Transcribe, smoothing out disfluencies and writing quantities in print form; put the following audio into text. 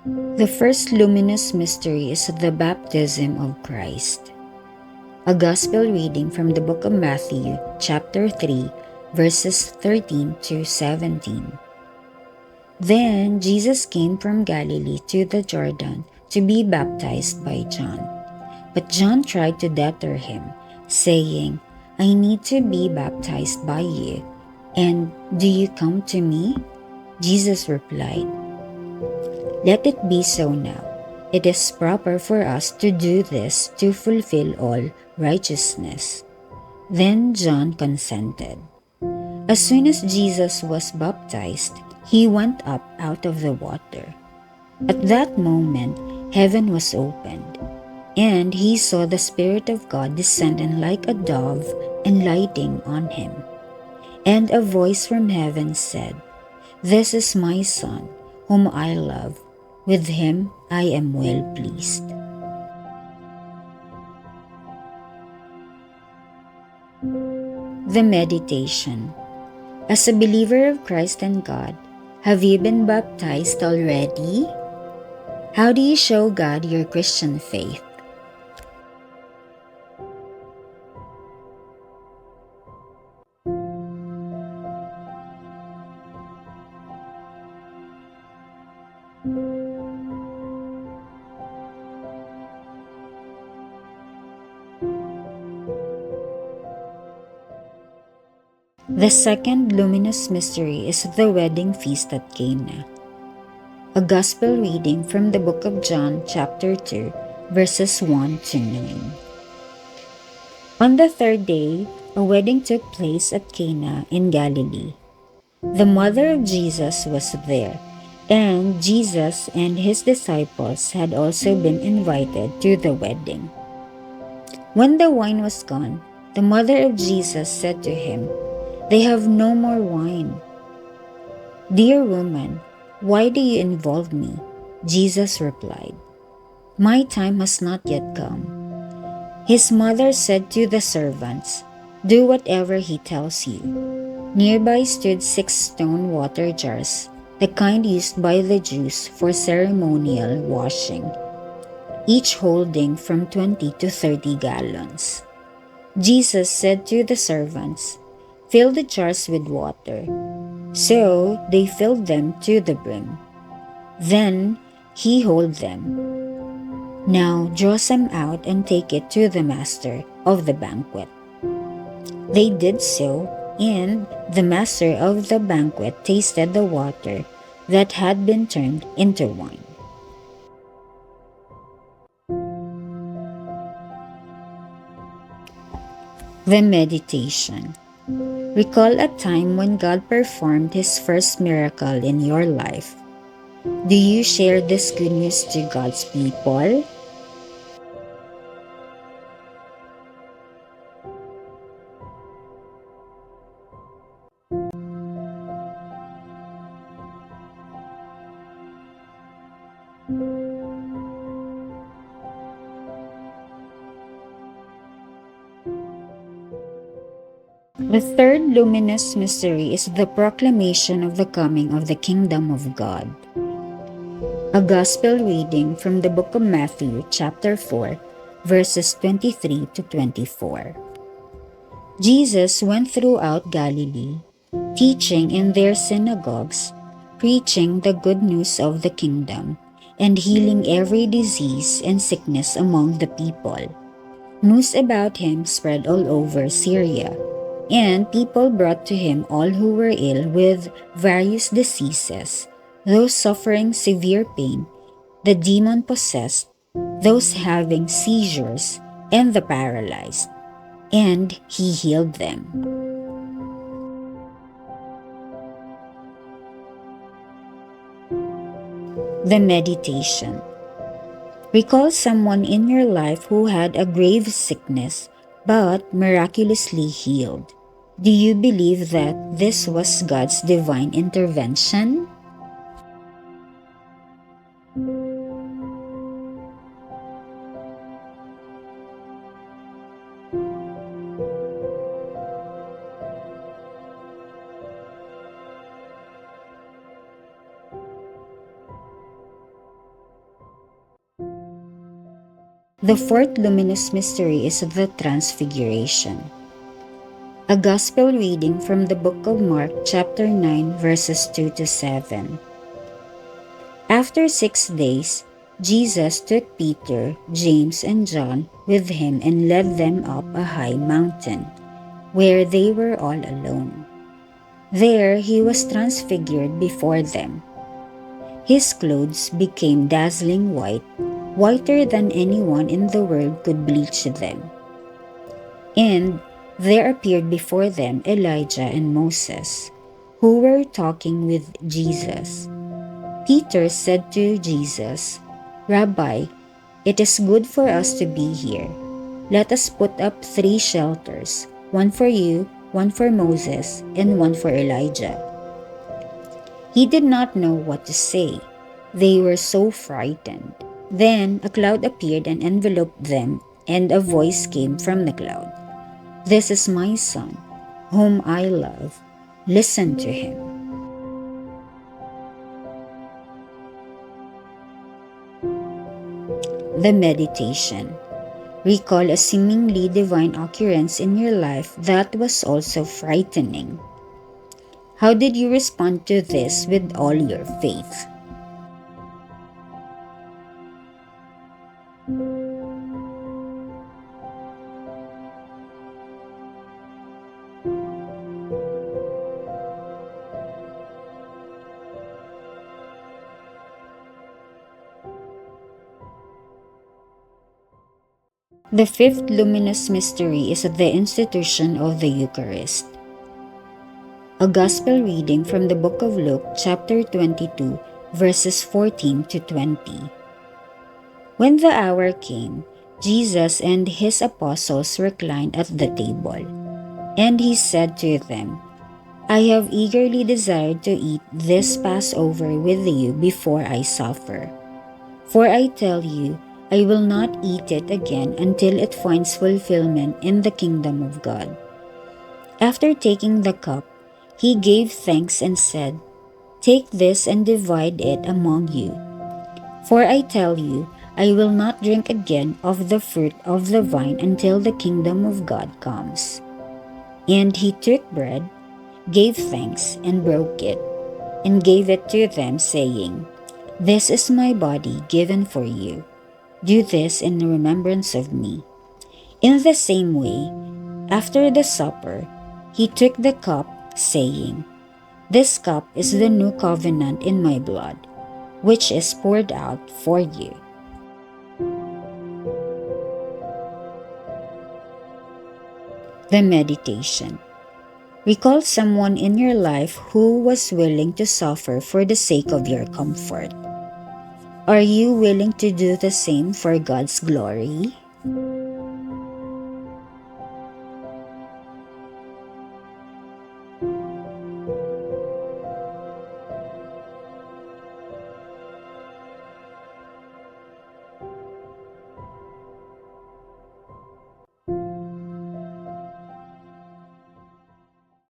The first luminous mystery is the baptism of Christ. A Gospel reading from the book of Matthew, chapter 3, verses 13 to 17. Then Jesus came from Galilee to the Jordan to be baptized by John. But John tried to deter him, saying, "I need to be baptized by you, and do you come to me?" Jesus replied, "Let it be so now. It is proper for us to do this to fulfill all righteousness." Then John consented. As soon as Jesus was baptized, he went up out of the water. At that moment, heaven was opened, and he saw the Spirit of God descending like a dove and lighting on him. And a voice from heaven said, "This is my Son, whom I love. With him I am well pleased." The Meditation. As a believer of Christ and God, have you been baptized already? How do you show God your Christian faith? The second luminous mystery is the wedding feast at Cana. A Gospel reading from the book of John, chapter 2, verses 1 to 9. On the third day, a wedding took place at Cana in Galilee. The mother of Jesus was there, and Jesus and his disciples had also been invited to the wedding. When the wine was gone, the mother of Jesus said to him, "They have no more wine." "Dear woman, why do you involve me?" Jesus replied, "My time has not yet come." His mother said to the servants, "Do whatever he tells you." Nearby stood 6 stone water jars, the kind used by the Jews for ceremonial washing, each holding from 20 to 30 gallons. Jesus said to the servants, "Fill the jars with water." So they filled them to the brim. Then he told them, "Now draw some out and take it to the master of the banquet." They did so, and the master of the banquet tasted the water that had been turned into wine. The Meditation. Recall a time when God performed His first miracle in your life. Do you share this good news to God's people? The third luminous mystery is the proclamation of the coming of the kingdom of God. A Gospel reading from the book of Matthew, chapter 4, verses 23 to 24. Jesus went throughout Galilee, teaching in their synagogues, preaching the good news of the kingdom, and healing every disease and sickness among the people. News about him spread all over Syria, and people brought to him all who were ill with various diseases, those suffering severe pain, the demon-possessed, those having seizures, and the paralyzed, and he healed them. The Meditation. Recall someone in your life who had a grave sickness but miraculously healed. Do you believe that this was God's divine intervention? The fourth luminous mystery is the Transfiguration. A Gospel reading from the book of Mark chapter 9 verses 2 to 7. After 6 days, Jesus took Peter, James, and John with him and led them up a high mountain, where they were all alone. There he was transfigured before them. His clothes became dazzling white, whiter than anyone in the world could bleach them. And there appeared before them Elijah and Moses, who were talking with Jesus. Peter said to Jesus, "Rabbi, it is good for us to be here. Let us put up 3 shelters, one for you, one for Moses, and one for Elijah." He did not know what to say. They were so frightened. Then a cloud appeared and enveloped them, and a voice came from the cloud. "This is my son, whom I love. Listen to him." The meditation. Recall a seemingly divine occurrence in your life that was also frightening. How did you respond to this with all your faith? The fifth luminous mystery is the institution of the Eucharist. A Gospel reading from the book of Luke, chapter 22, verses 14 to 20. When the hour came, Jesus and his apostles reclined at the table, and he said to them, "I have eagerly desired to eat this Passover with you before I suffer. For I tell you, I will not eat it again until it finds fulfillment in the kingdom of God." After taking the cup, he gave thanks and said, "Take this and divide it among you. For I tell you, I will not drink again of the fruit of the vine until the kingdom of God comes." And he took bread, gave thanks, and broke it, and gave it to them, saying, "This is my body given for you. Do this in remembrance of me." In the same way, after the supper, he took the cup, saying, "This cup is the new covenant in my blood, which is poured out for you." The meditation. Recall someone in your life who was willing to suffer for the sake of your comfort. Are you willing to do the same for God's glory?